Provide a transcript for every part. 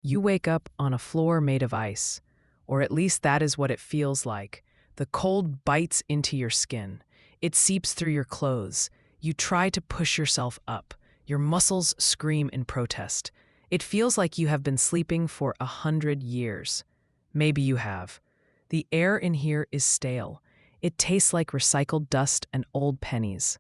You wake up on a floor made of ice, or at least that is what it feels like. The cold bites into your skin. It seeps through your clothes. You try to push yourself up. Your muscles scream in protest. It feels like you have been sleeping for 100 years. Maybe you have. The air in here is stale. It tastes like recycled dust and old pennies.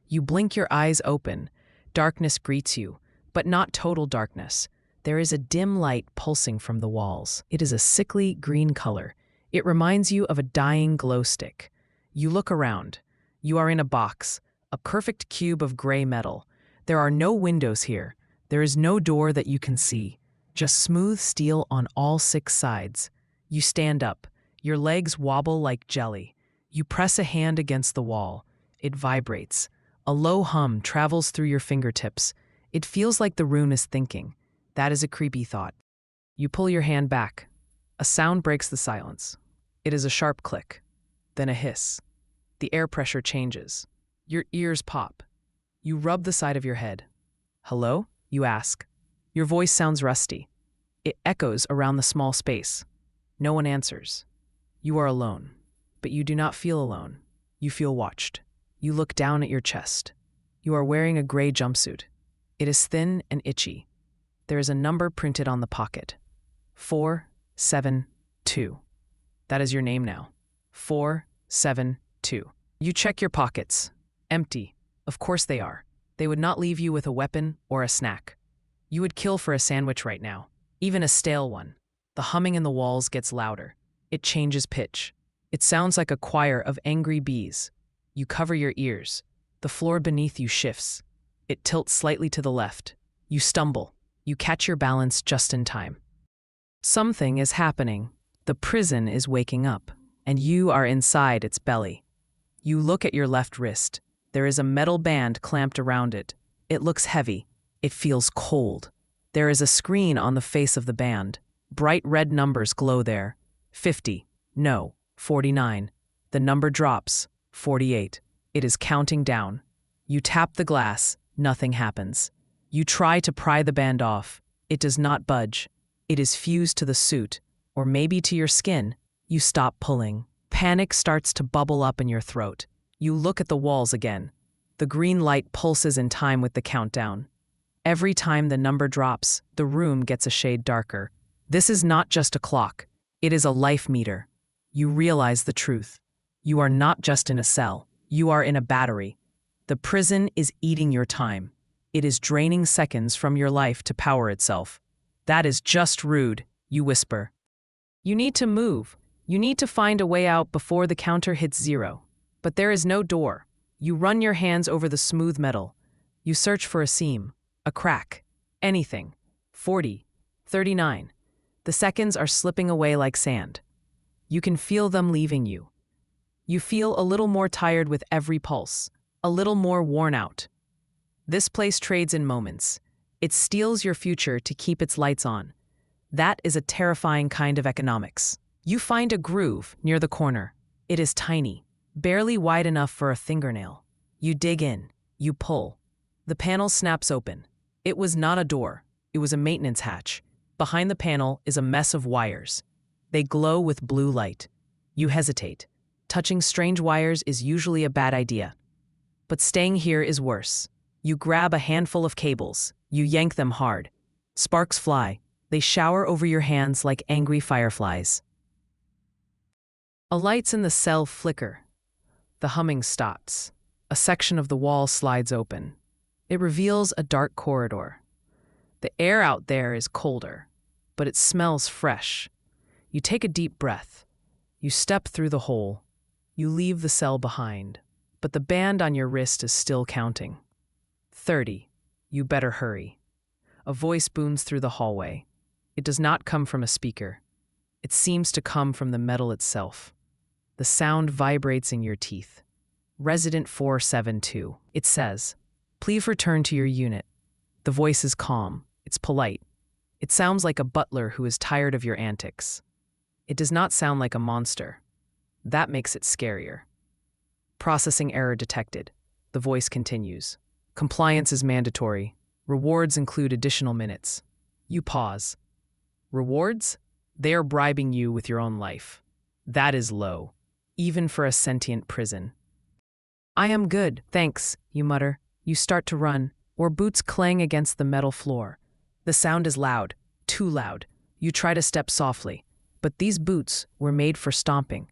You blink your eyes open. Darkness greets you, but not total darkness. There is a dim light pulsing from the walls. It is a sickly green color. It reminds you of a dying glow stick. You look around. You are in a box, a perfect cube of gray metal. There are no windows here. There is no door that you can see. Just smooth steel on all 6 sides. You stand up. Your legs wobble like jelly. You press a hand against the wall. It vibrates. A low hum travels through your fingertips. It feels like the rune is thinking. That is a creepy thought. You pull your hand back. A sound breaks the silence. It is a sharp click, then a hiss. The air pressure changes. Your ears pop. You rub the side of your head. "Hello?" you ask. Your voice sounds rusty. It echoes around the small space. No one answers. You are alone, but you do not feel alone. You feel watched. You look down at your chest. You are wearing a gray jumpsuit. It is thin and itchy. There is a number printed on the pocket. 472. That is your name now. 472. You check your pockets. Empty. Of course they are. They would not leave you with a weapon or a snack. You would kill for a sandwich right now, even a stale one. The humming in the walls gets louder. It changes pitch. It sounds like a choir of angry bees. You cover your ears. The floor beneath you shifts. It tilts slightly to the left. You stumble. You catch your balance just in time. Something is happening. The prison is waking up, and you are inside its belly. You look at your left wrist. There is a metal band clamped around it. It looks heavy. It feels cold. There is a screen on the face of the band. Bright red numbers glow there. 50. No. 49. The number drops. 48. It is counting down. You tap the glass. Nothing happens. You try to pry the band off. It does not budge. It is fused to the suit, or maybe to your skin. You stop pulling. Panic starts to bubble up in your throat. You look at the walls again. The green light pulses in time with the countdown. Every time the number drops, the room gets a shade darker. This is not just a clock. It is a life meter. You realize the truth. You are not just in a cell. You are in a battery. The prison is eating your time. It is draining seconds from your life to power itself. That is just rude, you whisper. You need to move. You need to find a way out before the counter hits 0. But there is no door. You run your hands over the smooth metal. You search for a seam, a crack, anything. 40, 39. The seconds are slipping away like sand. You can feel them leaving you. You feel a little more tired with every pulse, a little more worn out. This place trades in moments. It steals your future to keep its lights on. That is a terrifying kind of economics. You find a groove near the corner. It is tiny, barely wide enough for a fingernail. You dig in. You pull. The panel snaps open. It was not a door. It was a maintenance hatch. Behind the panel is a mess of wires. They glow with blue light. You hesitate. Touching strange wires is usually a bad idea. But staying here is worse. You grab a handful of cables. You yank them hard. Sparks fly. They shower over your hands like angry fireflies. Lights in the cell flicker. The humming stops. A section of the wall slides open. It reveals a dark corridor. The air out there is colder, but it smells fresh. You take a deep breath. You step through the hole. You leave the cell behind, but the band on your wrist is still counting. 30. You better hurry. A voice booms through the hallway. It does not come from a speaker. It seems to come from the metal itself. The sound vibrates in your teeth. Resident 472. It says, "Please return to your unit." The voice is calm. It's polite. It sounds like a butler who is tired of your antics. It does not sound like a monster. That makes it scarier. Processing error detected. The voice continues. Compliance is mandatory. Rewards include additional minutes. You pause. Rewards? They are bribing you with your own life. That is low, even for a sentient prison. I am good, thanks, you mutter. You start to run, or boots clang against the metal floor. The sound is loud, too loud. You try to step softly, but these boots were made for stomping.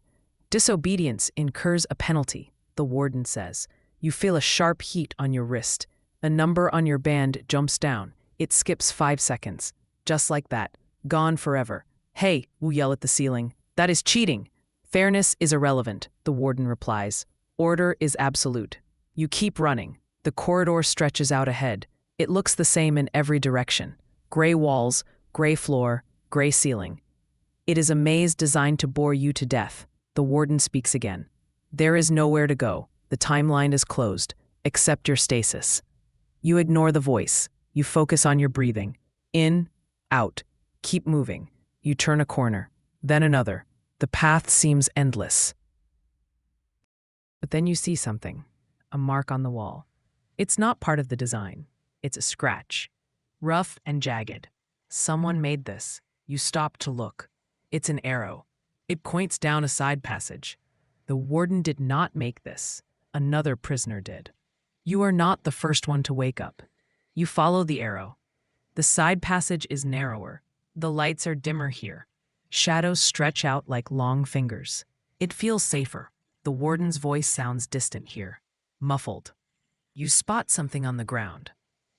Disobedience incurs a penalty, the warden says. You feel a sharp heat on your wrist. A number on your band jumps down. It skips 5 seconds. Just like that. Gone forever. Hey, you yell at the ceiling. That is cheating. Fairness is irrelevant, the warden replies. Order is absolute. You keep running. The corridor stretches out ahead. It looks the same in every direction. Gray walls, gray floor, gray ceiling. It is a maze designed to bore you to death. The warden speaks again. There is nowhere to go. The timeline is closed. Accept your stasis. You ignore the voice. You focus on your breathing. In, out. Keep moving. You turn a corner. Then another. The path seems endless. But then you see something. A mark on the wall. It's not part of the design. It's a scratch. Rough and jagged. Someone made this. You stop to look. It's an arrow. It points down a side passage. The warden did not make this. Another prisoner did. You are not the first one to wake up. You follow the arrow. The side passage is narrower. The lights are dimmer here. Shadows stretch out like long fingers. It feels safer. The warden's voice sounds distant here, muffled. You spot something on the ground.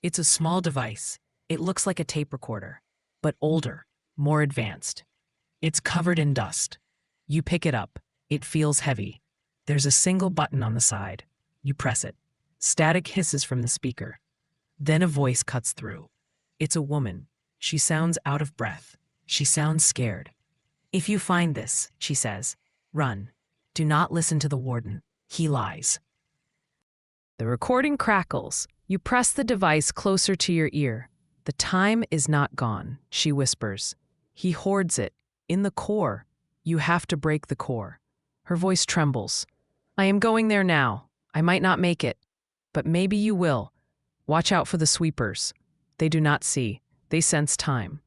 It's a small device. It looks like a tape recorder, but older, more advanced. It's covered in dust. You pick it up. It feels heavy. There's a single button on the side. You press it. Static hisses from the speaker. Then a voice cuts through. It's a woman. She sounds out of breath. She sounds scared. If you find this, she says, run. Do not listen to the warden. He lies. The recording crackles. You press the device closer to your ear. The time is not gone, she whispers. He hoards it. In the core. You have to break the core. Her voice trembles. I am going there now. I might not make it. But maybe you will. Watch out for the sweepers. They do not see. They sense time.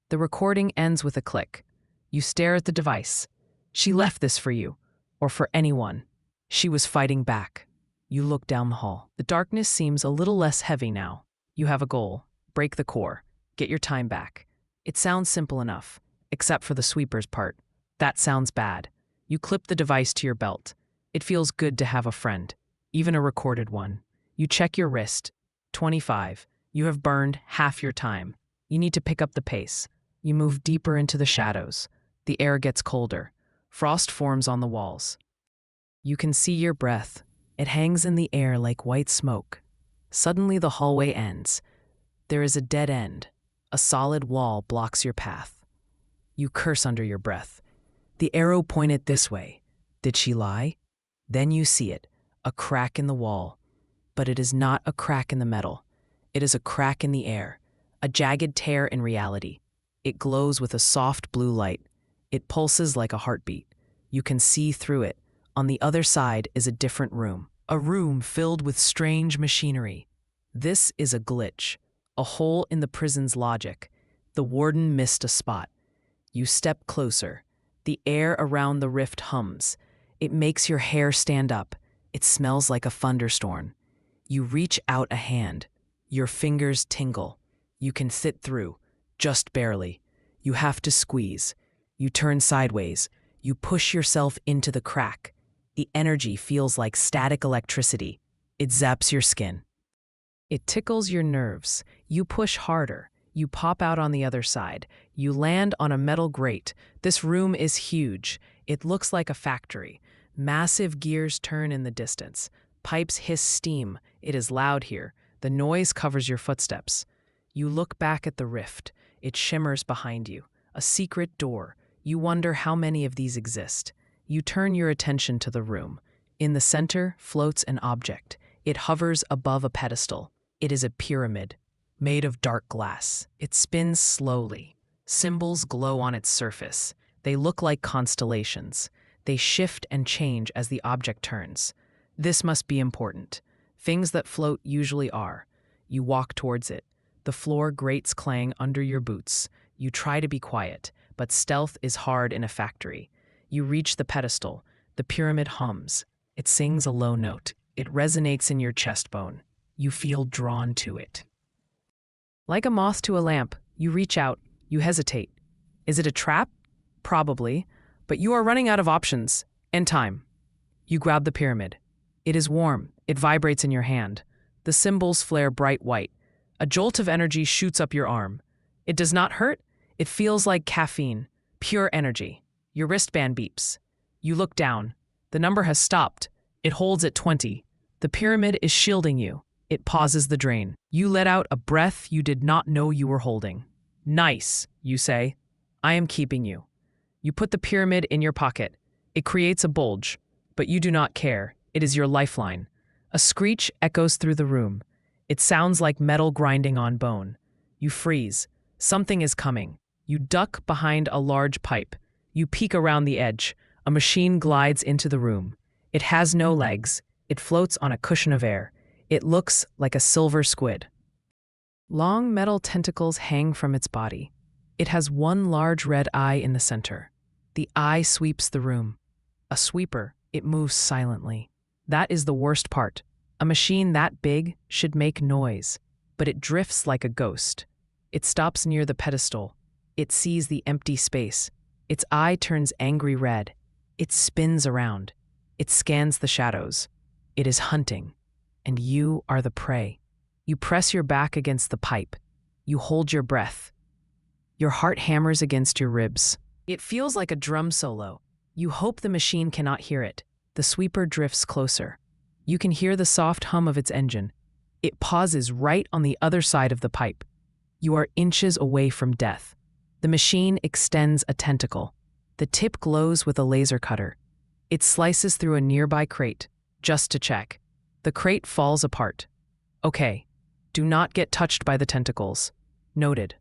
The recording ends with a click. You stare at the device. She left this for you. Or for anyone. She was fighting back. You look down the hall. The darkness seems a little less heavy now. You have a goal. Break the core. Get your time back. It sounds simple enough, except for the sweepers part. That sounds bad. You clip the device to your belt. It feels good to have a friend, even a recorded one. You check your wrist. 25. You have burned half your time. You need to pick up the pace. You move deeper into the shadows. The air gets colder. Frost forms on the walls. You can see your breath. It hangs in the air like white smoke. Suddenly the hallway ends. There is a dead end. A solid wall blocks your path. You curse under your breath. The arrow pointed this way. Did she lie? Then you see it, a crack in the wall. But it is not a crack in the metal. It is a crack in the air, a jagged tear in reality. It glows with a soft blue light. It pulses like a heartbeat. You can see through it. On the other side is a different room, a room filled with strange machinery. This is a glitch, a hole in the prison's logic. The warden missed a spot. You step closer. The air around the rift hums. It makes your hair stand up. It smells like a thunderstorm. You reach out a hand. Your fingers tingle. You can fit through, just barely. You have to squeeze. You turn sideways. You push yourself into the crack. The energy feels like static electricity. It zaps your skin. It tickles your nerves. You push harder. You pop out on the other side. You land on a metal grate. This room is huge. It looks like a factory. Massive gears turn in the distance. Pipes hiss steam. It is loud here. The noise covers your footsteps. You look back at the rift. It shimmers behind you. A secret door. You wonder how many of these exist. You turn your attention to the room. In the center floats an object. It hovers above a pedestal. It is a pyramid, made of dark glass. It spins slowly. Symbols glow on its surface. They look like constellations. They shift and change as the object turns. This must be important. Things that float usually are. You walk towards it. The floor grates clang under your boots. You try to be quiet, but stealth is hard in a factory. You reach the pedestal. The pyramid hums. It sings a low note. It resonates in your chest bone. You feel drawn to it. Like a moth to a lamp, you reach out. You hesitate. Is it a trap? Probably, but you are running out of options and time. You grab the pyramid. It is warm. It vibrates in your hand. The symbols flare bright white. A jolt of energy shoots up your arm. It does not hurt. It feels like caffeine, pure energy. Your wristband beeps. You look down. The number has stopped. It holds at 20. The pyramid is shielding you. It pauses the drain. You let out a breath you did not know you were holding. Nice, you say. I am keeping you. You put the pyramid in your pocket. It creates a bulge, but you do not care. It is your lifeline. A screech echoes through the room. It sounds like metal grinding on bone. You freeze. Something is coming. You duck behind a large pipe. You peek around the edge. A machine glides into the room. It has no legs. It floats on a cushion of air. It looks like a silver squid. Long metal tentacles hang from its body. It has one large red eye in the center. The eye sweeps the room. A sweeper, it moves silently. That is the worst part. A machine that big should make noise, but it drifts like a ghost. It stops near the pedestal. It sees the empty space. Its eye turns angry red. It spins around. It scans the shadows. It is hunting, and you are the prey. You press your back against the pipe. You hold your breath. Your heart hammers against your ribs. It feels like a drum solo. You hope the machine cannot hear it. The sweeper drifts closer. You can hear the soft hum of its engine. It pauses right on the other side of the pipe. You are inches away from death. The machine extends a tentacle. The tip glows with a laser cutter. It slices through a nearby crate, just to check. The crate falls apart. Okay, do not get touched by the tentacles. Noted.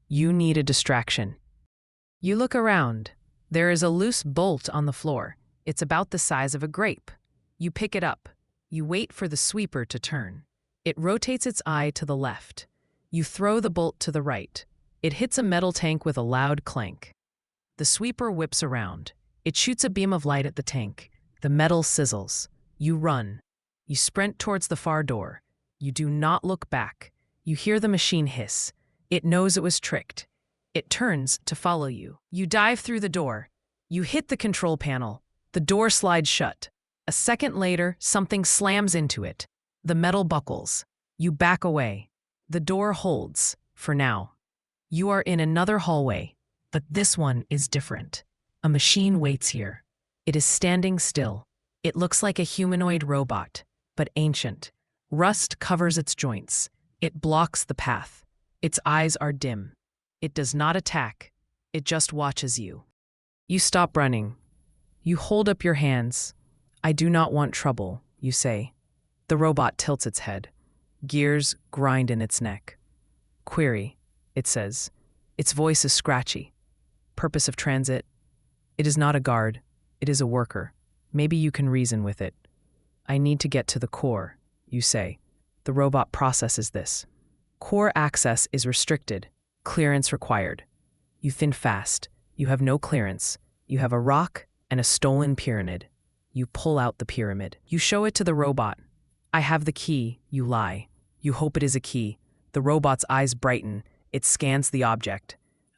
You need a distraction. You look around. There is a loose bolt on the floor. It's about the size of a grape. You pick it up. You wait for the sweeper to turn. It rotates its eye to the left. You throw the bolt to the right. It hits a metal tank with a loud clank. The sweeper whips around. It shoots a beam of light at the tank. The metal sizzles. You run. You sprint towards the far door. You do not look back. You hear the machine hiss. It knows it was tricked. It turns to follow you. You dive through the door. You hit the control panel. The door slides shut. A second later, something slams into it. The metal buckles. You back away. The door holds, for now. You are in another hallway, but this one is different. A machine waits here. It is standing still. It looks like a humanoid robot, but ancient. Rust covers its joints. It blocks the path. Its eyes are dim. It does not attack. It just watches you. You stop running. You hold up your hands. I do not want trouble, you say. The robot tilts its head. Gears grind in its neck. Query, it says. Its voice is scratchy. Purpose of transit? It is not a guard. It is a worker. Maybe you can reason with it. I need to get to the core, you say. The robot processes this. Core access is restricted. Clearance required. You think fast. You have no clearance. You have a rock and a stolen pyramid. You pull out the pyramid. You show it to the robot. I have the key, you lie. You hope it is a key. The robot's eyes brighten. It scans the object.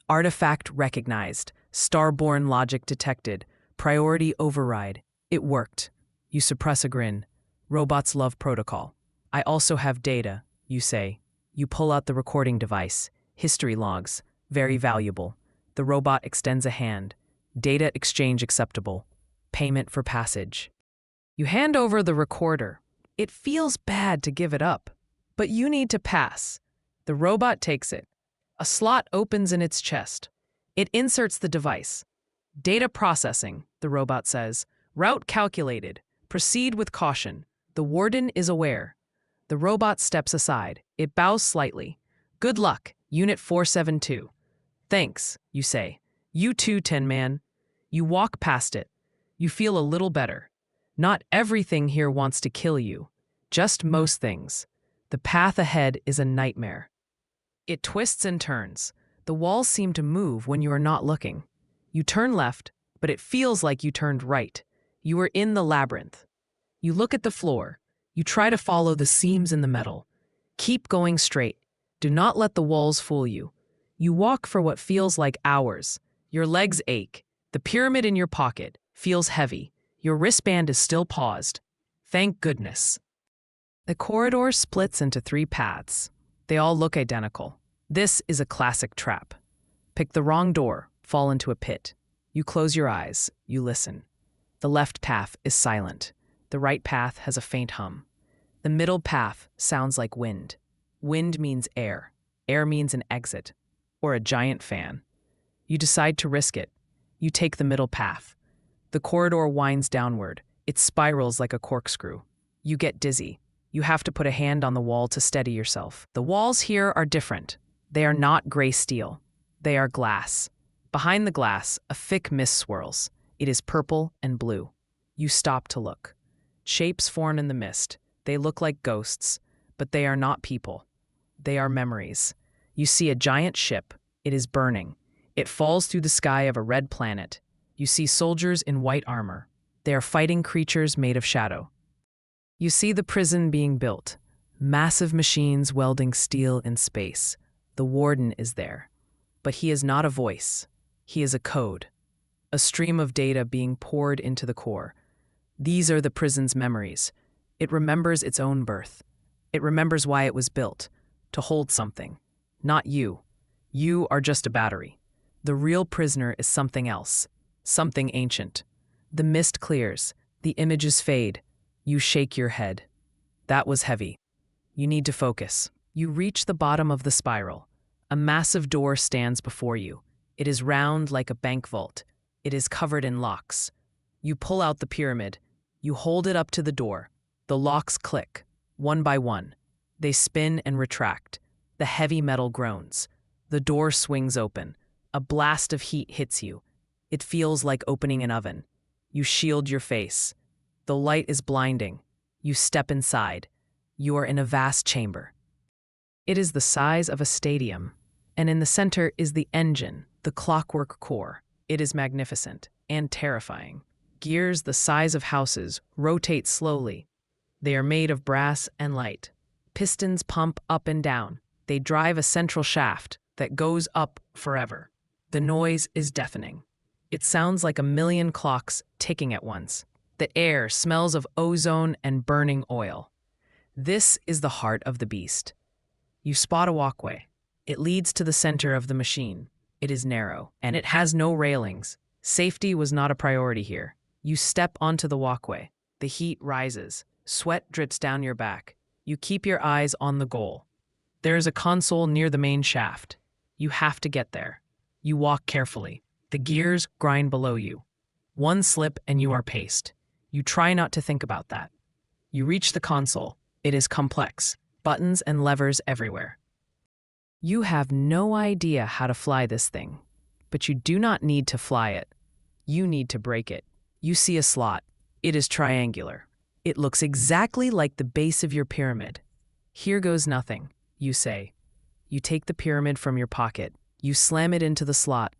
Artifact recognized. Starborn logic detected. Priority override. It worked. You suppress a grin. Robots love protocol. I also have data, you say. You pull out the recording device. History logs. Very valuable. The robot extends a hand. Data exchange acceptable. Payment for passage. You hand over the recorder. It feels bad to give it up, but you need to pass. The robot takes it. A slot opens in its chest. It inserts the device. Data processing, the robot says. Route calculated. Proceed with caution. The warden is aware. The robot steps aside. It bows slightly. Good luck, Unit 472. Thanks, you say. You too, Tin Man. You walk past it. You feel a little better. Not everything here wants to kill you. Just most things. The path ahead is a nightmare. It twists and turns. The walls seem to move when you are not looking. You turn left, but it feels like you turned right. You are in the labyrinth. You look at the floor. You try to follow the seams in the metal. Keep going straight. Do not let the walls fool you. You walk for what feels like hours. Your legs ache. The pyramid in your pocket feels heavy. Your wristband is still paused. Thank goodness. The corridor splits into 3 paths. They all look identical. This is a classic trap. Pick the wrong door, fall into a pit. You close your eyes, you listen. The left path is silent. The right path has a faint hum. The middle path sounds like wind. Wind means air. Air means an exit, or a giant fan. You decide to risk it. You take the middle path. The corridor winds downward. It spirals like a corkscrew. You get dizzy. You have to put a hand on the wall to steady yourself. The walls here are different. They are not gray steel. They are glass. Behind the glass, a thick mist swirls. It is purple and blue. You stop to look. Shapes form in the mist. They look like ghosts, but they are not people. They are memories. You see a giant ship. It is burning. It falls through the sky of a red planet. You see soldiers in white armor. They are fighting creatures made of shadow. You see the prison being built. Massive machines welding steel in space. The Warden is there. But he is not a voice. He is a code. A stream of data being poured into the core. These are the prison's memories. It remembers its own birth. It remembers why it was built. To hold something. Not you. You are just a battery. The real prisoner is something else. Something ancient. The mist clears. The images fade. You shake your head. That was heavy. You need to focus. You reach the bottom of the spiral. A massive door stands before you. It is round like a bank vault. It is covered in locks. You pull out the pyramid. You hold it up to the door. The locks click, one by one. They spin and retract. The heavy metal groans. The door swings open. A blast of heat hits you. It feels like opening an oven. You shield your face. The light is blinding. You step inside. You are in a vast chamber. It is the size of a stadium, and in the center is the engine, the clockwork core. It is magnificent and terrifying. Gears the size of houses rotate slowly. They are made of brass and light. Pistons pump up and down. They drive a central shaft that goes up forever. The noise is deafening. It sounds like a million clocks ticking at once. The air smells of ozone and burning oil. This is the heart of the beast. You spot a walkway. It leads to the center of the machine. It is narrow, and it has no railings. Safety was not a priority here. You step onto the walkway. The heat rises. Sweat drips down your back. You keep your eyes on the goal. There is a console near the main shaft. You have to get there. You walk carefully. The gears grind below you. One slip and you are paced. You try not to think about that. You reach the console. It is complex. Buttons and levers everywhere. You have no idea how to fly this thing, but you do not need to fly it. You need to break it. You see a slot. It is triangular. It looks exactly like the base of your pyramid. Here goes nothing, you say. You take the pyramid from your pocket. You slam it into the slot.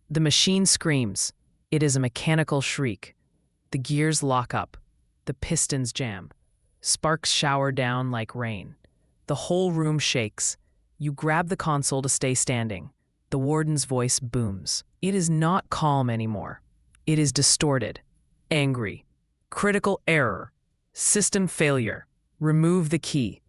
The machine screams. It is a mechanical shriek. The gears lock up. The pistons jam. Sparks shower down like rain. The whole room shakes. You grab the console to stay standing. The warden's voice booms. It is not calm anymore. It is distorted, angry, critical error, system failure. Remove the key.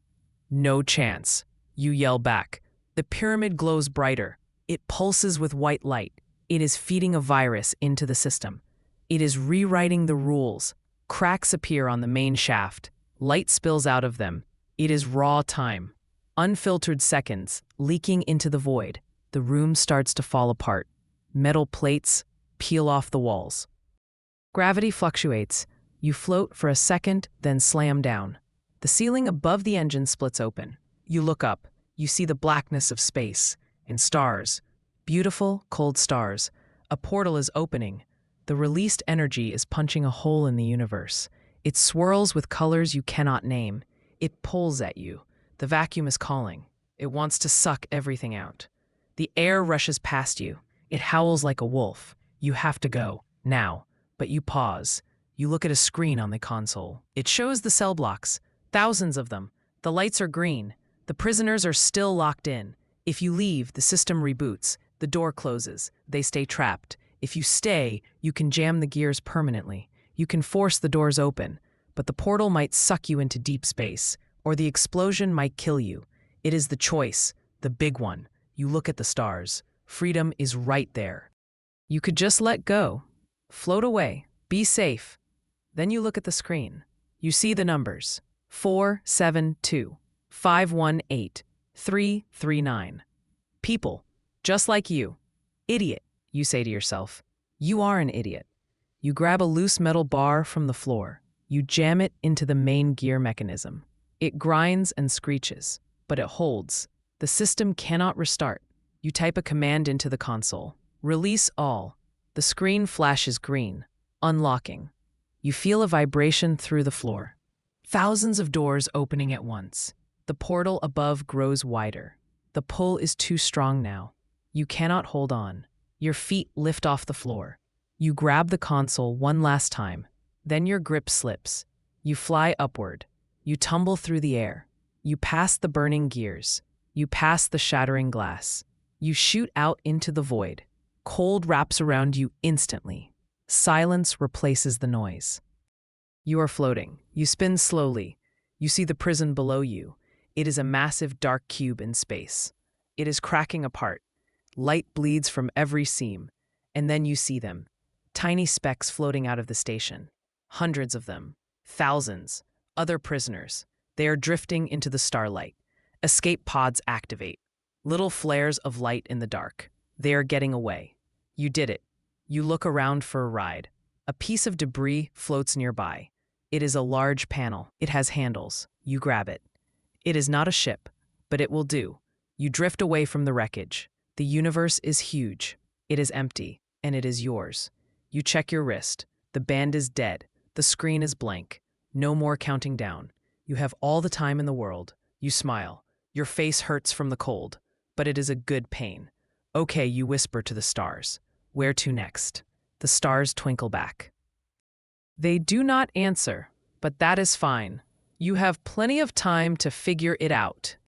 No chance. You yell back. The pyramid glows brighter. It pulses with white light. It is feeding a virus into the system. It is rewriting the rules. Cracks appear on the main shaft. Light spills out of them. It is raw time. Unfiltered seconds, leaking into the void. The room starts to fall apart. Metal plates peel off the walls. Gravity fluctuates. You float for a second, then slam down. The ceiling above the engine splits open. You look up. You see the blackness of space and stars. Beautiful, cold stars. A portal is opening. The released energy is punching a hole in the universe. It swirls with colors you cannot name. It pulls at you. The vacuum is calling. It wants to suck everything out. The air rushes past you. It howls like a wolf. You have to go, now. But you pause. You look at a screen on the console. It shows the cell blocks, thousands of them. The lights are green. The prisoners are still locked in. If you leave, the system reboots. The door closes. They stay trapped. If you stay, you can jam the gears permanently. You can force the doors open, but the portal might suck you into deep space, or the explosion might kill you. It is the choice, the big one. You look at the stars. Freedom is right there. You could just let go, float away, be safe. Then you look at the screen. You see the numbers: 472, 518, 339. People, just like you. Idiot, you say to yourself. You are an idiot. You grab a loose metal bar from the floor. You jam it into the main gear mechanism. It grinds and screeches, but it holds. The system cannot restart. You type a command into the console. Release all. The screen flashes green, unlocking. You feel a vibration through the floor. Thousands of doors opening at once. The portal above grows wider. The pull is too strong now. You cannot hold on. Your feet lift off the floor. You grab the console one last time. Then your grip slips. You fly upward. You tumble through the air. You pass the burning gears. You pass the shattering glass. You shoot out into the void. Cold wraps around you instantly. Silence replaces the noise. You are floating. You spin slowly. You see the prison below you. It is a massive dark cube in space. It is cracking apart. Light bleeds from every seam. And then you see them. Tiny specks floating out of the station. Hundreds of them. Thousands. Other prisoners. They are drifting into the starlight. Escape pods activate. Little flares of light in the dark. They are getting away. You did it. You look around for a ride. A piece of debris floats nearby. It is a large panel. It has handles. You grab it. It is not a ship, but it will do. You drift away from the wreckage. The universe is huge. It is empty, and it is yours. You check your wrist. The band is dead. The screen is blank. No more counting down. You have all the time in the world. You smile. Your face hurts from the cold, but it is a good pain. Okay, you whisper to the stars. Where to next? The stars twinkle back. They do not answer, but that is fine. You have plenty of time to figure it out.